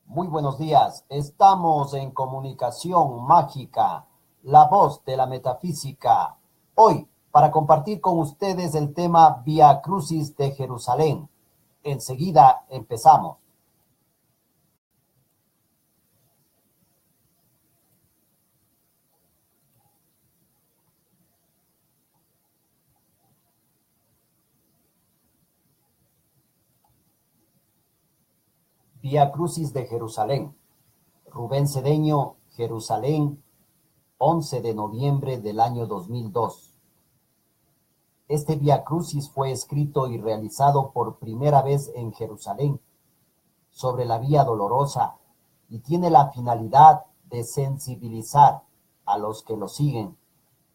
Muy buenos días. Estamos en Comunicación Mágica, la voz de la metafísica. Hoy, para compartir con ustedes el tema Vía Crucis de Jerusalén. Enseguida empezamos. Vía Crucis de Jerusalén. Rubén Cedeño, Jerusalén, 11 de noviembre del año 2002. Este Vía Crucis fue escrito y realizado por primera vez en Jerusalén, sobre la Vía Dolorosa, y tiene la finalidad de sensibilizar a los que lo siguen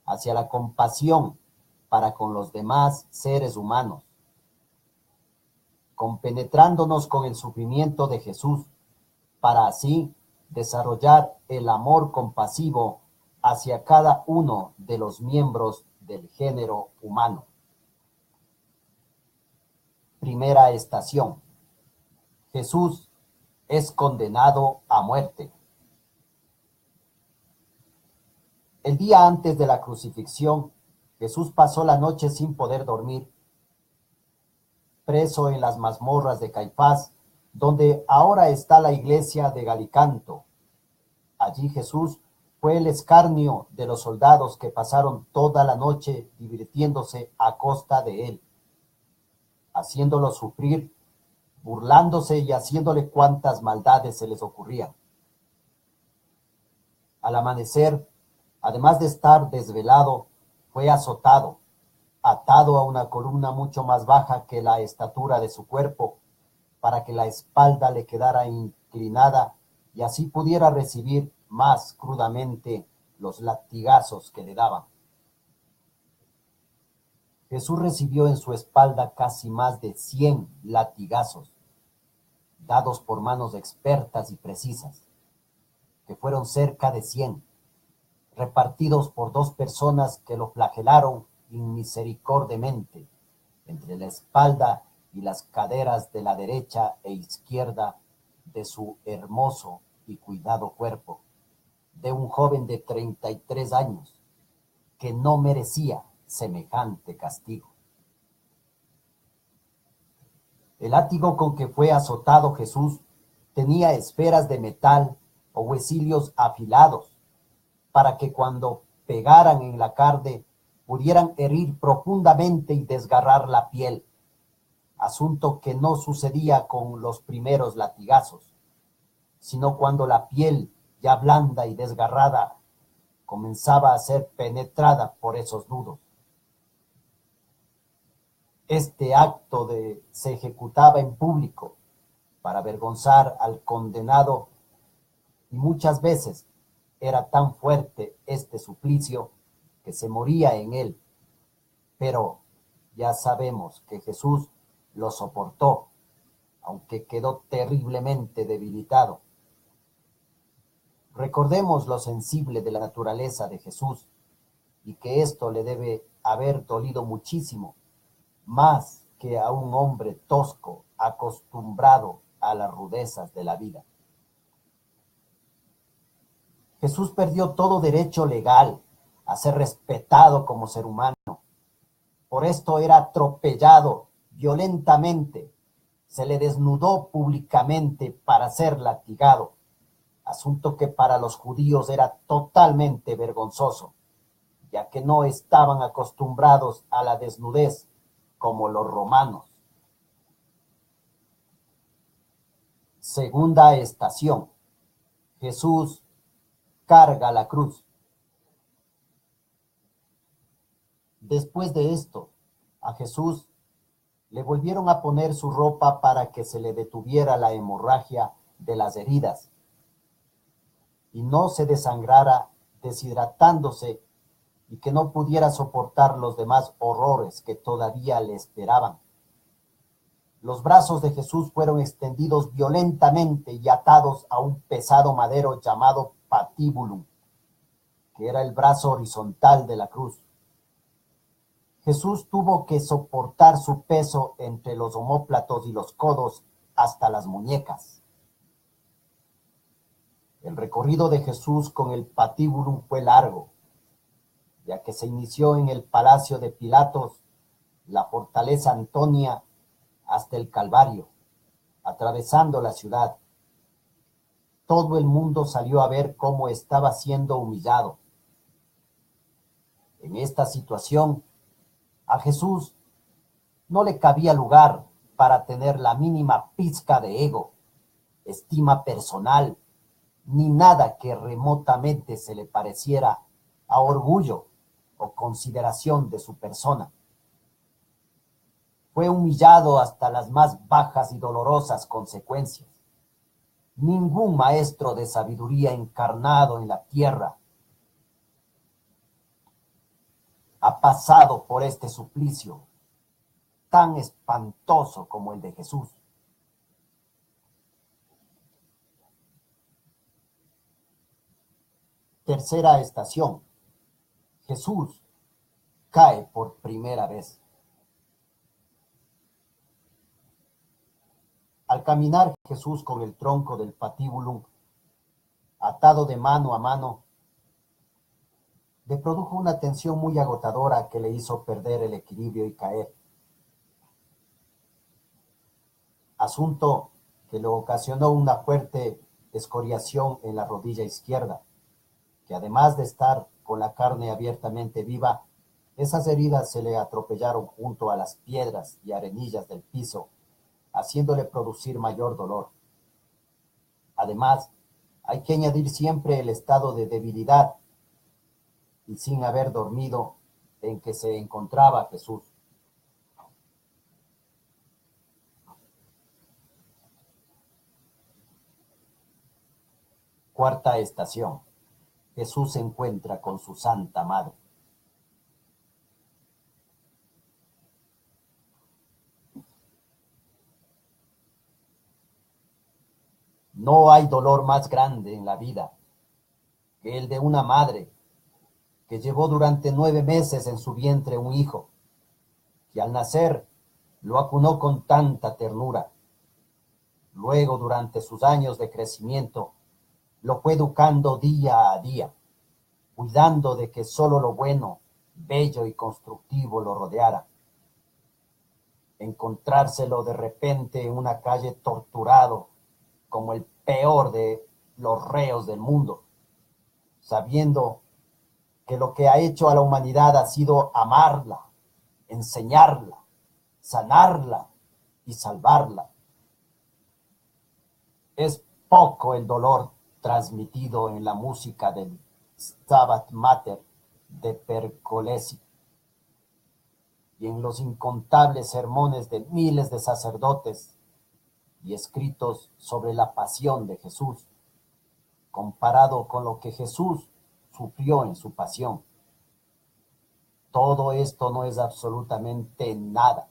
hacia la compasión para con los demás seres humanos, compenetrándonos con el sufrimiento de Jesús, para así desarrollar el amor compasivo hacia cada uno de los miembros del género humano. Primera estación. Jesús es condenado a muerte. El día antes de la crucifixión, Jesús pasó la noche sin poder dormir, preso en las mazmorras de Caifás, donde ahora está la iglesia de Galicanto. Allí Jesús fue el escarnio de los soldados que pasaron toda la noche divirtiéndose a costa de él, haciéndolo sufrir, burlándose y haciéndole cuantas maldades se les ocurrían. Al amanecer, además de estar desvelado, fue azotado, atado a una columna mucho más baja que la estatura de su cuerpo, para que la espalda le quedara inclinada y así pudiera recibir más crudamente los latigazos que le daban. Jesús recibió en su espalda casi más de 100 latigazos, dados por manos expertas y precisas, que fueron cerca de 100, repartidos por dos personas que lo flagelaron inmisericordiamente entre la espalda y las caderas de la derecha e izquierda de su hermoso y cuidado cuerpo, de un joven de 33 años, que no merecía semejante castigo. El látigo con que fue azotado Jesús tenía esferas de metal o huesillos afilados, para que cuando pegaran en la carne pudieran herir profundamente y desgarrar la piel, asunto que no sucedía con los primeros latigazos, sino cuando la piel, ya blanda y desgarrada, comenzaba a ser penetrada por esos nudos. Este acto se ejecutaba en público para avergonzar al condenado, y muchas veces era tan fuerte este suplicio que se moría en él. Pero ya sabemos que Jesús lo soportó, aunque quedó terriblemente debilitado. Recordemos lo sensible de la naturaleza de Jesús, y que esto le debe haber dolido muchísimo, más que a un hombre tosco acostumbrado a las rudezas de la vida. Jesús perdió todo derecho legal a ser respetado como ser humano. Por esto era atropellado violentamente, se le desnudó públicamente para ser latigado, asunto que para los judíos era totalmente vergonzoso, ya que no estaban acostumbrados a la desnudez como los romanos. Segunda estación. Jesús carga la cruz. Después de esto, a Jesús le volvieron a poner su ropa para que se le detuviera la hemorragia de las heridas y no se desangrara deshidratándose, y que no pudiera soportar los demás horrores que todavía le esperaban. Los brazos de Jesús fueron extendidos violentamente y atados a un pesado madero llamado patíbulum, que era el brazo horizontal de la cruz. Jesús tuvo que soportar su peso entre los omóplatos y los codos hasta las muñecas. El recorrido de Jesús con el patíbulo fue largo, ya que se inició en el palacio de Pilatos, la fortaleza Antonia, hasta el Calvario, atravesando la ciudad. Todo el mundo salió a ver cómo estaba siendo humillado. En esta situación, a Jesús no le cabía lugar para tener la mínima pizca de ego, estima personal, ni nada que remotamente se le pareciera a orgullo o consideración de su persona. Fue humillado hasta las más bajas y dolorosas consecuencias. Ningún maestro de sabiduría encarnado en la tierra ha pasado por este suplicio tan espantoso como el de Jesús. Tercera estación. Jesús cae por primera vez. Al caminar Jesús con el tronco del patíbulo atado de mano a mano, le produjo una tensión muy agotadora que le hizo perder el equilibrio y caer. Asunto que le ocasionó una fuerte escoriación en la rodilla izquierda, que además de estar con la carne abiertamente viva, esas heridas se le atropellaron junto a las piedras y arenillas del piso, haciéndole producir mayor dolor. Además, hay que añadir siempre el estado de debilidad y sin haber dormido en que se encontraba Jesús. Cuarta estación. Jesús se encuentra con su Santa Madre. No hay dolor más grande en la vida que el de una madre que llevó durante 9 meses en su vientre un hijo, que al nacer lo acunó con tanta ternura. Luego, durante sus años de crecimiento, lo fue educando día a día, cuidando de que solo lo bueno, bello y constructivo lo rodeara. Encontrárselo de repente en una calle torturado, como el peor de los reos del mundo, sabiendo que lo que ha hecho a la humanidad ha sido amarla, enseñarla, sanarla y salvarla. Es poco el dolor transmitido en la música del Stabat Mater de Pergolesi y en los incontables sermones de miles de sacerdotes y escritos sobre la pasión de Jesús, comparado con lo que Jesús sufrió en su pasión. Todo esto no es absolutamente nada,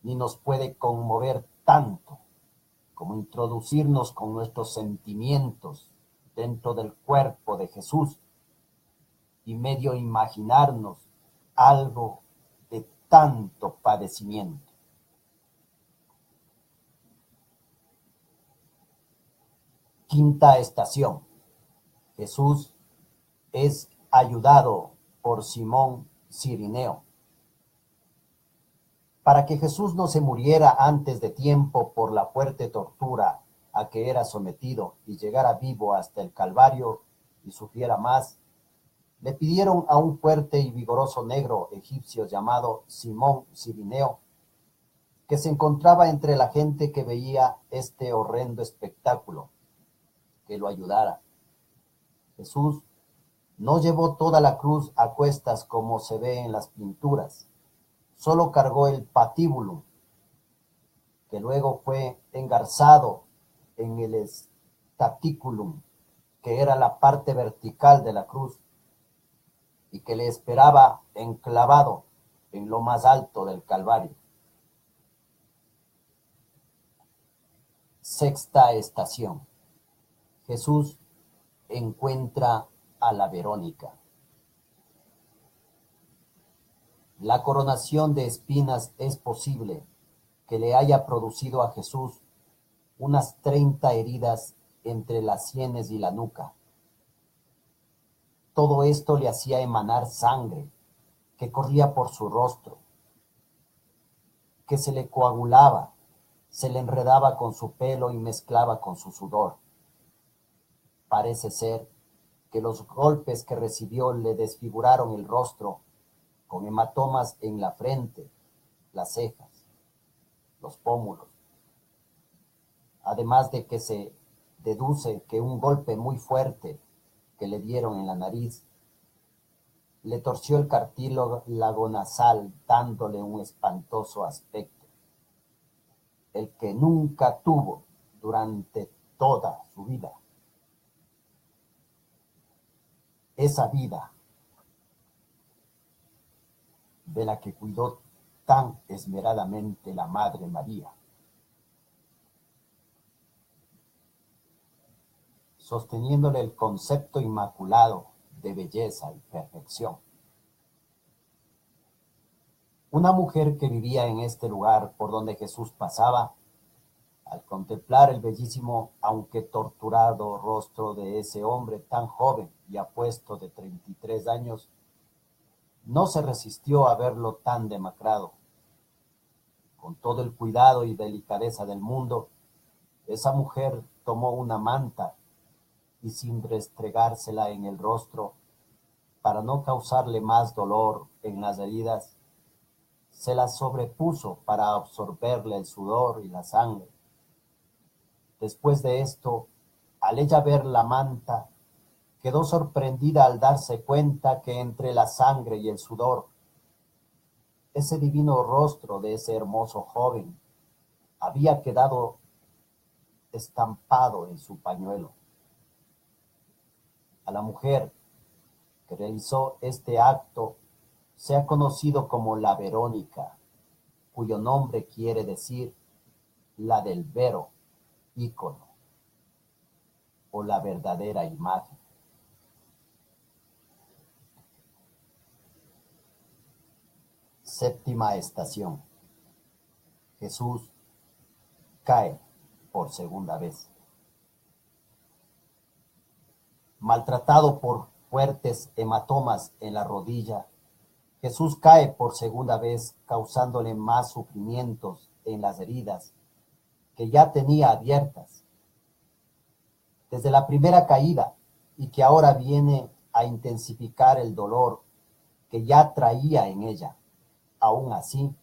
ni nos puede conmover tanto como introducirnos con nuestros sentimientos dentro del cuerpo de Jesús y medio imaginarnos algo de tanto padecimiento. Quinta estación. Jesús es ayudado por Simón Cirineo. Para que Jesús no se muriera antes de tiempo por la fuerte tortura a que era sometido y llegara vivo hasta el Calvario y sufriera más, le pidieron a un fuerte y vigoroso negro egipcio llamado Simón Cirineo, que se encontraba entre la gente que veía este horrendo espectáculo, que lo ayudara. Jesús no llevó toda la cruz a cuestas como se ve en las pinturas, solo cargó el patíbulo, que luego fue engarzado en el staticulum, que era la parte vertical de la cruz, y que le esperaba enclavado en lo más alto del Calvario. Sexta estación. Jesús encuentra a la Verónica. La coronación de espinas es posible que le haya producido a Jesús unas 30 heridas entre las sienes y la nuca. Todo esto le hacía emanar sangre que corría por su rostro, que se le coagulaba, se le enredaba con su pelo y mezclaba con su sudor. Parece ser que los golpes que recibió le desfiguraron el rostro con hematomas en la frente, las cejas, los pómulos. Además de que se deduce que un golpe muy fuerte que le dieron en la nariz le torció el cartílago nasal dándole un espantoso aspecto, el que nunca tuvo durante toda su vida. Esa vida de la que cuidó tan esmeradamente la Madre María, sosteniéndole el concepto inmaculado de belleza y perfección. Una mujer que vivía en este lugar por donde Jesús pasaba, al contemplar el bellísimo, aunque torturado rostro de ese hombre tan joven y apuesto de 33 años, no se resistió a verlo tan demacrado. Con todo el cuidado y delicadeza del mundo, esa mujer tomó una manta y sin restregársela en el rostro, para no causarle más dolor en las heridas, se la sobrepuso para absorberle el sudor y la sangre. Después de esto, al ella ver la manta, quedó sorprendida al darse cuenta que entre la sangre y el sudor, ese divino rostro de ese hermoso joven había quedado estampado en su pañuelo. A la mujer que realizó este acto se ha conocido como la Verónica, cuyo nombre quiere decir la del vero, ícono, o la verdadera imagen. Séptima estación. Jesús cae por segunda vez. Maltratado por fuertes hematomas en la rodilla, Jesús cae por segunda vez, causándole más sufrimientos en las heridas que ya tenía abiertas desde la primera caída y que ahora viene a intensificar el dolor que ya traía en ella. Aún así,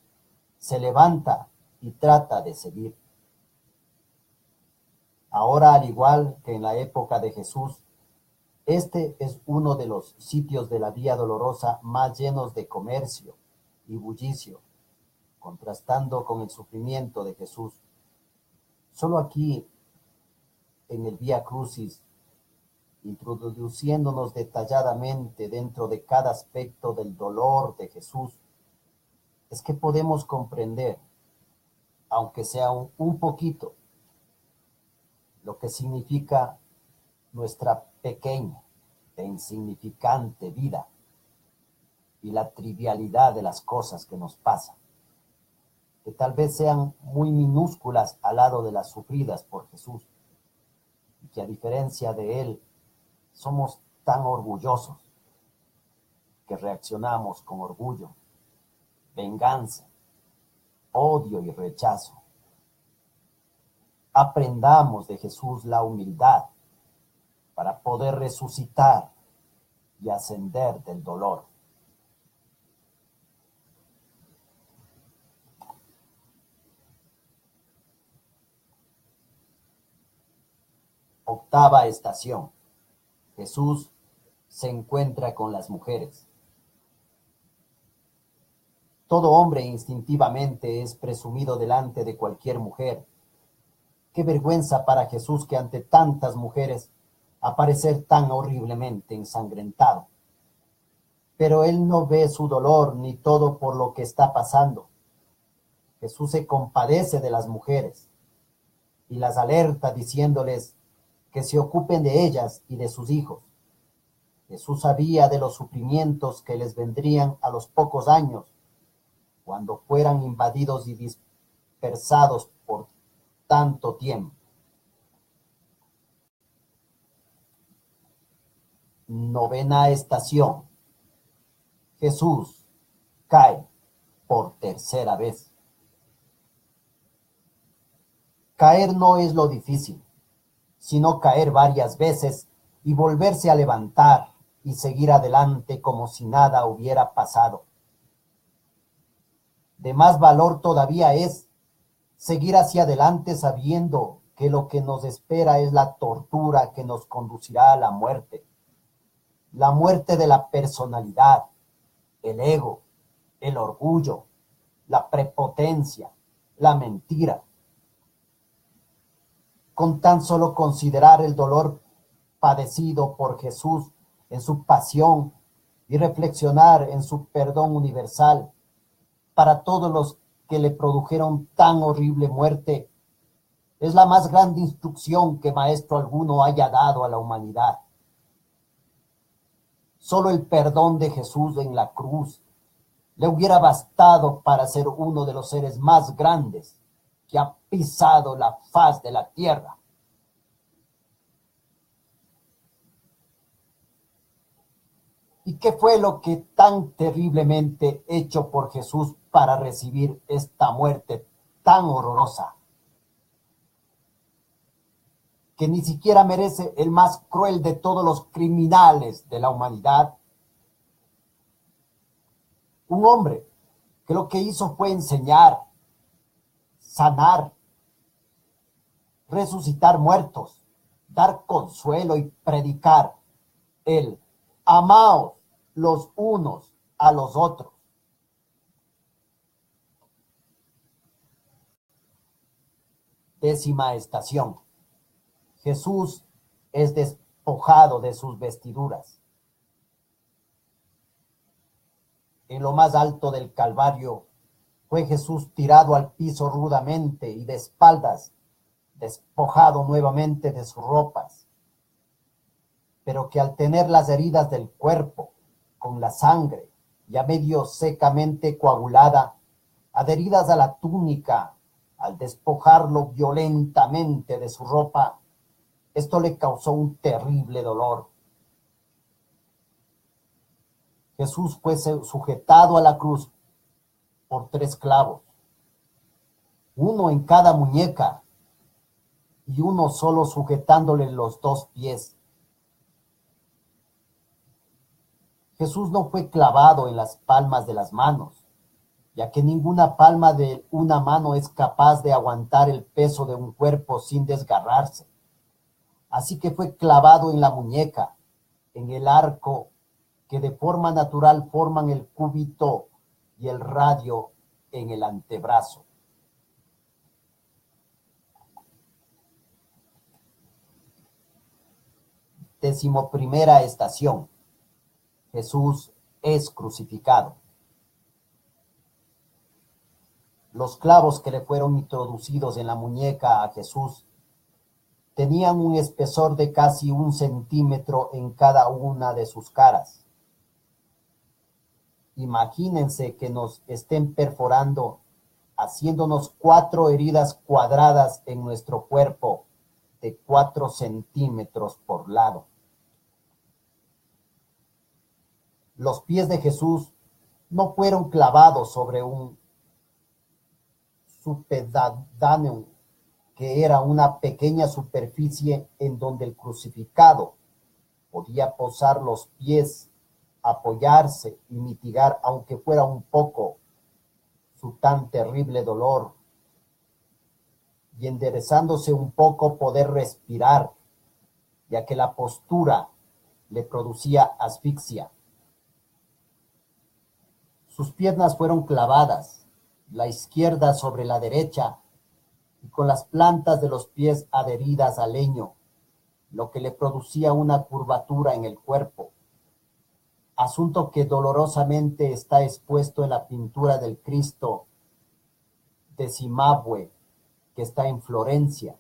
se levanta y trata de seguir. Ahora, al igual que en la época de Jesús, este es uno de los sitios de la Vía Dolorosa más llenos de comercio y bullicio, contrastando con el sufrimiento de Jesús. Solo aquí, en el Vía Crucis, introduciéndonos detalladamente dentro de cada aspecto del dolor de Jesús, es que podemos comprender, aunque sea un poquito, lo que significa nuestra pequeña e insignificante vida y la trivialidad de las cosas que nos pasan, que tal vez sean muy minúsculas al lado de las sufridas por Jesús, y que a diferencia de Él somos tan orgullosos que reaccionamos con orgullo, venganza, odio y rechazo. Aprendamos de Jesús la humildad para poder resucitar y ascender del dolor. Octava estación. Jesús se encuentra con las mujeres. Todo hombre instintivamente es presumido delante de cualquier mujer. Qué vergüenza para Jesús que ante tantas mujeres aparecer tan horriblemente ensangrentado. Pero él no ve su dolor ni todo por lo que está pasando. Jesús se compadece de las mujeres y las alerta diciéndoles que se ocupen de ellas y de sus hijos. Jesús sabía de los sufrimientos que les vendrían a los pocos años, cuando fueran invadidos y dispersados por tanto tiempo. Novena estación. Jesús cae por tercera vez. Caer no es lo difícil, sino caer varias veces y volverse a levantar y seguir adelante como si nada hubiera pasado. De más valor todavía es seguir hacia adelante sabiendo que lo que nos espera es la tortura que nos conducirá a la muerte de la personalidad, el ego, el orgullo, la prepotencia, la mentira. Con tan solo considerar el dolor padecido por Jesús en su pasión y reflexionar en su perdón universal para todos los que le produjeron tan horrible muerte, es la más grande instrucción que maestro alguno haya dado a la humanidad. Solo el perdón de Jesús en la cruz le hubiera bastado para ser uno de los seres más grandes que ha pisado la faz de la tierra. ¿Y qué fue lo que tan terriblemente hecho por Jesús para recibir esta muerte tan horrorosa, que ni siquiera merece el más cruel de todos los criminales de la humanidad? Un hombre que lo que hizo fue enseñar, sanar, resucitar muertos, dar consuelo y predicar el amaos los unos a los otros. Décima estación. Jesús es despojado de sus vestiduras. En lo más alto del Calvario fue Jesús tirado al piso rudamente y de espaldas, despojado nuevamente de sus ropas, pero que al tener las heridas del cuerpo, con la sangre ya medio secamente coagulada, adheridas a la túnica, al despojarlo violentamente de su ropa, esto le causó un terrible dolor. Jesús fue sujetado a la cruz por 3 clavos, uno en cada muñeca y uno solo sujetándole los 2 pies. Jesús no fue clavado en las palmas de las manos, ya que ninguna palma de una mano es capaz de aguantar el peso de un cuerpo sin desgarrarse. Así que fue clavado en la muñeca, en el arco que de forma natural forman el cúbito y el radio en el antebrazo. Decimoprimera estación. Jesús es crucificado. Los clavos que le fueron introducidos en la muñeca a Jesús tenían un espesor de casi 1 centímetro en cada una de sus caras. Imagínense que nos estén perforando, haciéndonos 4 heridas cuadradas en nuestro cuerpo de 4 centímetros por lado. Los pies de Jesús no fueron clavados sobre un supedaneum, que era una pequeña superficie en donde el crucificado podía posar los pies, apoyarse y mitigar, aunque fuera un poco, su tan terrible dolor, y enderezándose un poco poder respirar, ya que la postura le producía asfixia. Sus piernas fueron clavadas, la izquierda sobre la derecha, y con las plantas de los pies adheridas al leño, lo que le producía una curvatura en el cuerpo, asunto que dolorosamente está expuesto en la pintura del Cristo de Cimabue, que está en Florencia.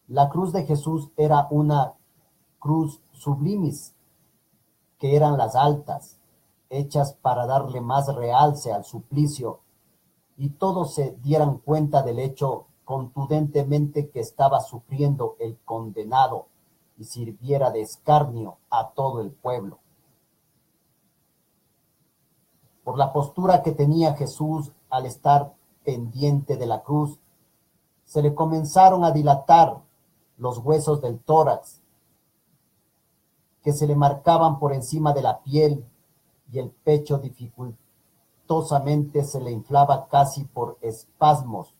La cruz de Jesús era una cruz sublimis, que eran las altas, hechas para darle más realce al suplicio, y todos se dieran cuenta del hecho contundentemente que estaba sufriendo el condenado y sirviera de escarnio a todo el pueblo. Por la postura que tenía Jesús al estar pendiente de la cruz, se le comenzaron a dilatar los huesos del tórax, que se le marcaban por encima de la piel, y el pecho dificultosamente se le inflaba casi por espasmos,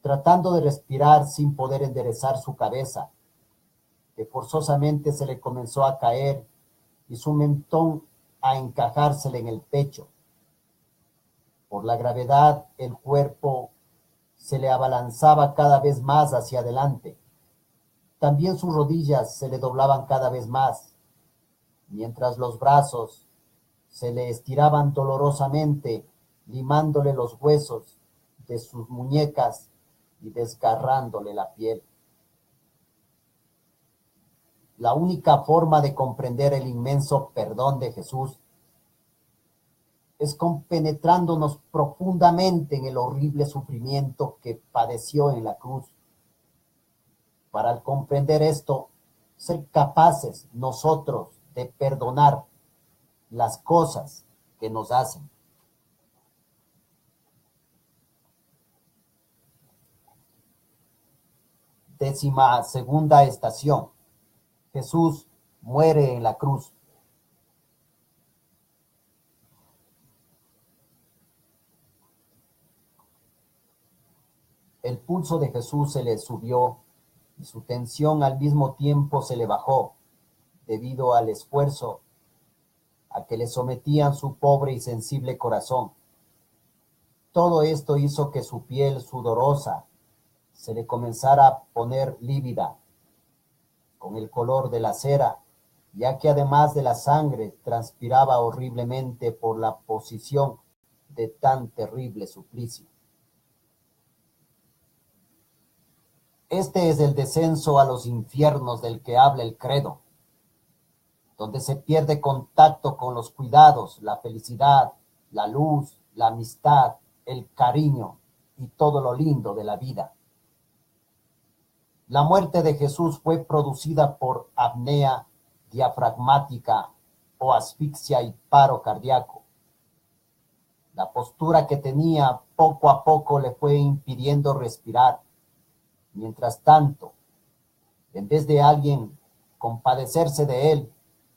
tratando de respirar sin poder enderezar su cabeza, que forzosamente se le comenzó a caer y su mentón a encajársele en el pecho. Por la gravedad, el cuerpo se le abalanzaba cada vez más hacia adelante. También sus rodillas se le doblaban cada vez más, mientras los brazos se le estiraban dolorosamente, limándole los huesos de sus muñecas y desgarrándole la piel. La única forma de comprender el inmenso perdón de Jesús es compenetrándonos profundamente en el horrible sufrimiento que padeció en la cruz. Para al comprender esto, ser capaces nosotros de perdonar las cosas que nos hacen. Décima segunda estación. Jesús muere en la cruz. El pulso de Jesús se le subió y su tensión al mismo tiempo se le bajó, debido al esfuerzo a que le sometían su pobre y sensible corazón. Todo esto hizo que su piel sudorosa se le comenzara a poner lívida, con el color de la cera, ya que además de la sangre transpiraba horriblemente por la posición de tan terrible suplicio. Este es el descenso a los infiernos del que habla el credo, donde se pierde contacto con los cuidados, la felicidad, la luz, la amistad, el cariño y todo lo lindo de la vida. La muerte de Jesús fue producida por apnea diafragmática o asfixia y paro cardíaco. La postura que tenía poco a poco le fue impidiendo respirar. Mientras tanto, en vez de alguien compadecerse de él,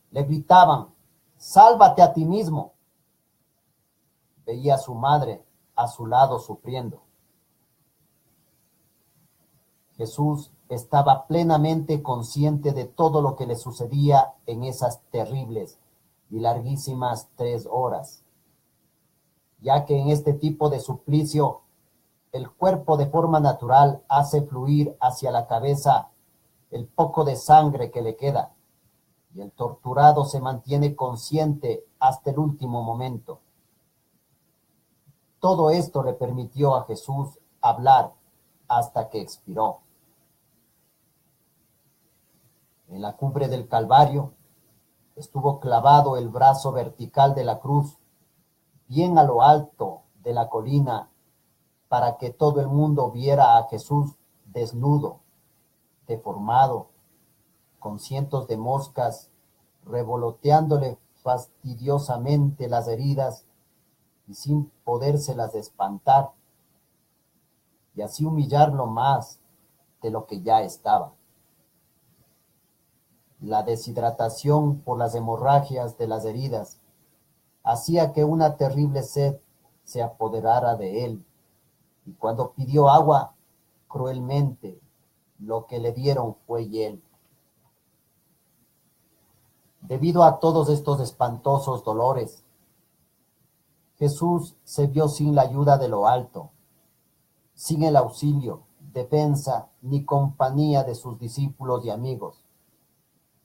le gritaban: "Sálvate a ti mismo". Veía a su madre a su lado sufriendo. Jesús estaba plenamente consciente de todo lo que le sucedía en esas terribles y larguísimas 3 horas, ya que en este tipo de suplicio el cuerpo de forma natural hace fluir hacia la cabeza el poco de sangre que le queda, y el torturado se mantiene consciente hasta el último momento. Todo esto le permitió a Jesús hablar hasta que expiró. En la cumbre del Calvario estuvo clavado el brazo vertical de la cruz, bien a lo alto de la colina, para que todo el mundo viera a Jesús desnudo, deformado, con cientos de moscas revoloteándole fastidiosamente las heridas y sin podérselas espantar, y así humillarlo más de lo que ya estaba. La deshidratación por las hemorragias de las heridas hacía que una terrible sed se apoderara de él, y cuando pidió agua, cruelmente, lo que le dieron fue hiel. Debido a todos estos espantosos dolores, Jesús se vio sin la ayuda de lo alto, sin el auxilio, defensa ni compañía de sus discípulos y amigos,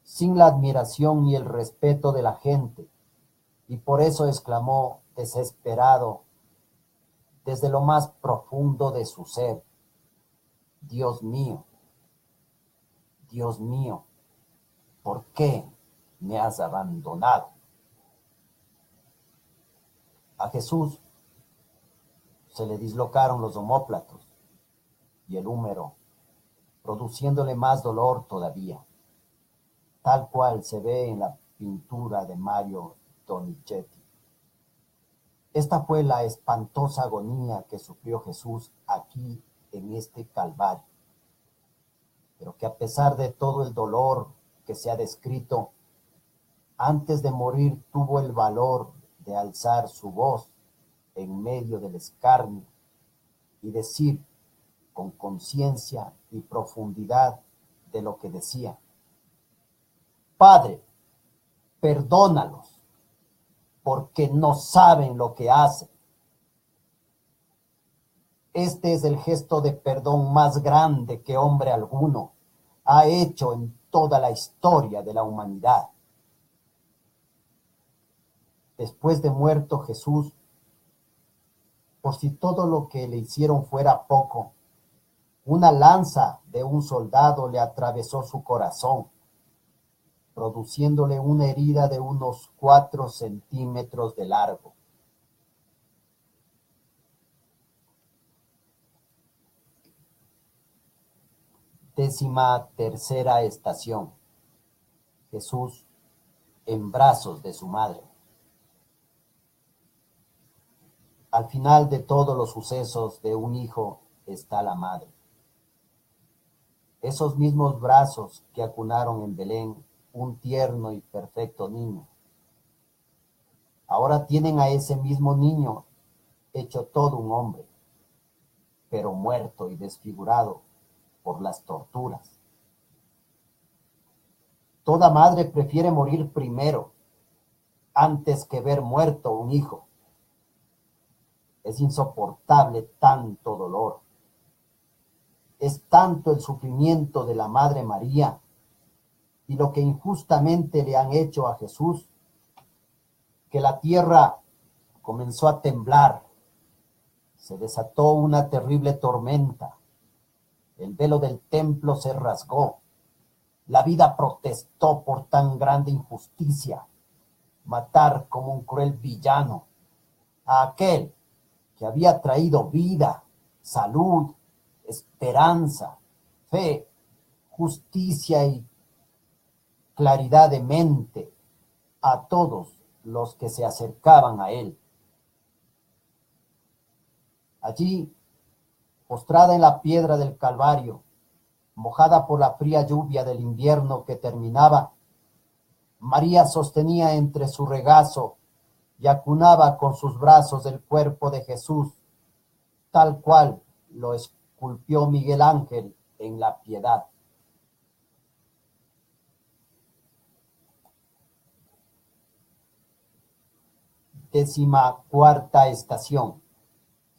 sin la admiración y el respeto de la gente, y por eso exclamó desesperado desde lo más profundo de su ser: Dios mío, ¿por qué me has abandonado? A Jesús se le dislocaron los omóplatos y el húmero, produciéndole más dolor todavía. tal cual se ve en la pintura de Mario Donizetti. Esta fue la espantosa agonía que sufrió Jesús aquí en este Calvario, pero que a pesar de todo el dolor que se ha descrito, antes de morir tuvo el valor de alzar su voz en medio del escarnio y decir con conciencia y profundidad de lo que decía: Padre, perdónalos, porque no saben lo que hacen. Este es el gesto de perdón más grande que hombre alguno ha hecho en toda la historia de la humanidad. Después de muerto Jesús, por si todo lo que le hicieron fuera poco, una lanza de un soldado le atravesó su corazón, produciéndole una herida de unos 4 centímetros de largo. Tercera estación. Jesús en brazos de su madre. Al final de todos los sucesos de un hijo está la madre. Esos mismos brazos que acunaron en Belén un tierno y perfecto niño, ahora tienen a ese mismo niño hecho todo un hombre, pero muerto y desfigurado por las torturas. Toda madre prefiere morir primero antes que ver muerto un hijo. Es insoportable tanto dolor. Es tanto el sufrimiento de la Madre María y lo que injustamente le han hecho a Jesús, que la tierra comenzó a temblar. Se desató una terrible tormenta. El velo del templo se rasgó. La vida protestó por tan grande injusticia. Matar como un cruel villano a aquel que había traído vida, salud, esperanza, fe, justicia y claridad de mente a todos los que se acercaban a él. Allí, postrada en la piedra del Calvario, mojada por la fría lluvia del invierno que terminaba, María sostenía entre su regazo y acunaba con sus brazos el cuerpo de Jesús, tal cual lo esculpió Miguel Ángel en La Piedad. Cuarta estación.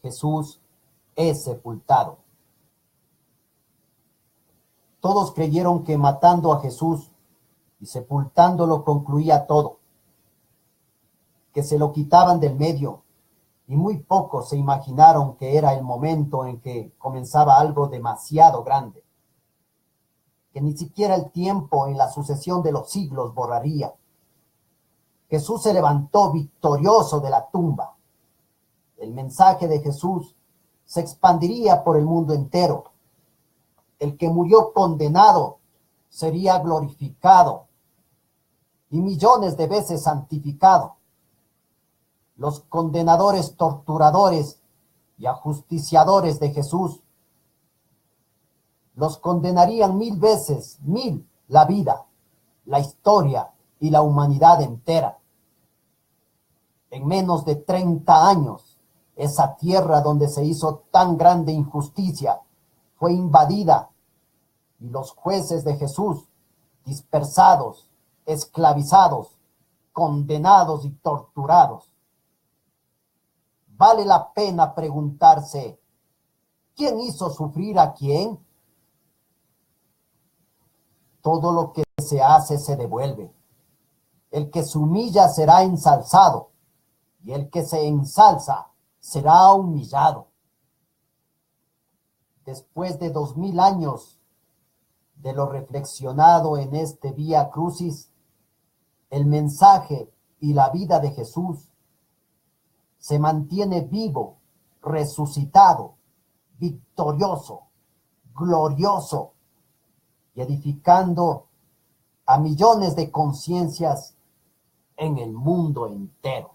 Jesús es sepultado. Todos creyeron que matando a Jesús y sepultándolo concluía todo, que se lo quitaban del medio, y muy pocos se imaginaron que era el momento en que comenzaba algo demasiado grande, que ni siquiera el tiempo en la sucesión de los siglos borraría. Jesús se levantó victorioso de la tumba. El mensaje de Jesús se expandiría por el mundo entero. El que murió condenado sería glorificado y millones de veces santificado. Los condenadores, torturadores y ajusticiadores de Jesús los condenarían 1000 veces, 1000, la vida, la historia y la humanidad entera. En menos de 30 años, esa tierra donde se hizo tan grande injusticia fue invadida y los jueces de Jesús, dispersados, esclavizados, condenados y torturados. Vale la pena preguntarse, ¿quién hizo sufrir a quién? Todo lo que se hace se devuelve. El que se humilla será ensalzado, y el que se ensalza será humillado. Después de 2000 años de lo reflexionado en este Vía Crucis, el mensaje y la vida de Jesús se mantiene vivo, resucitado, victorioso, glorioso y edificando a millones de conciencias en el mundo entero.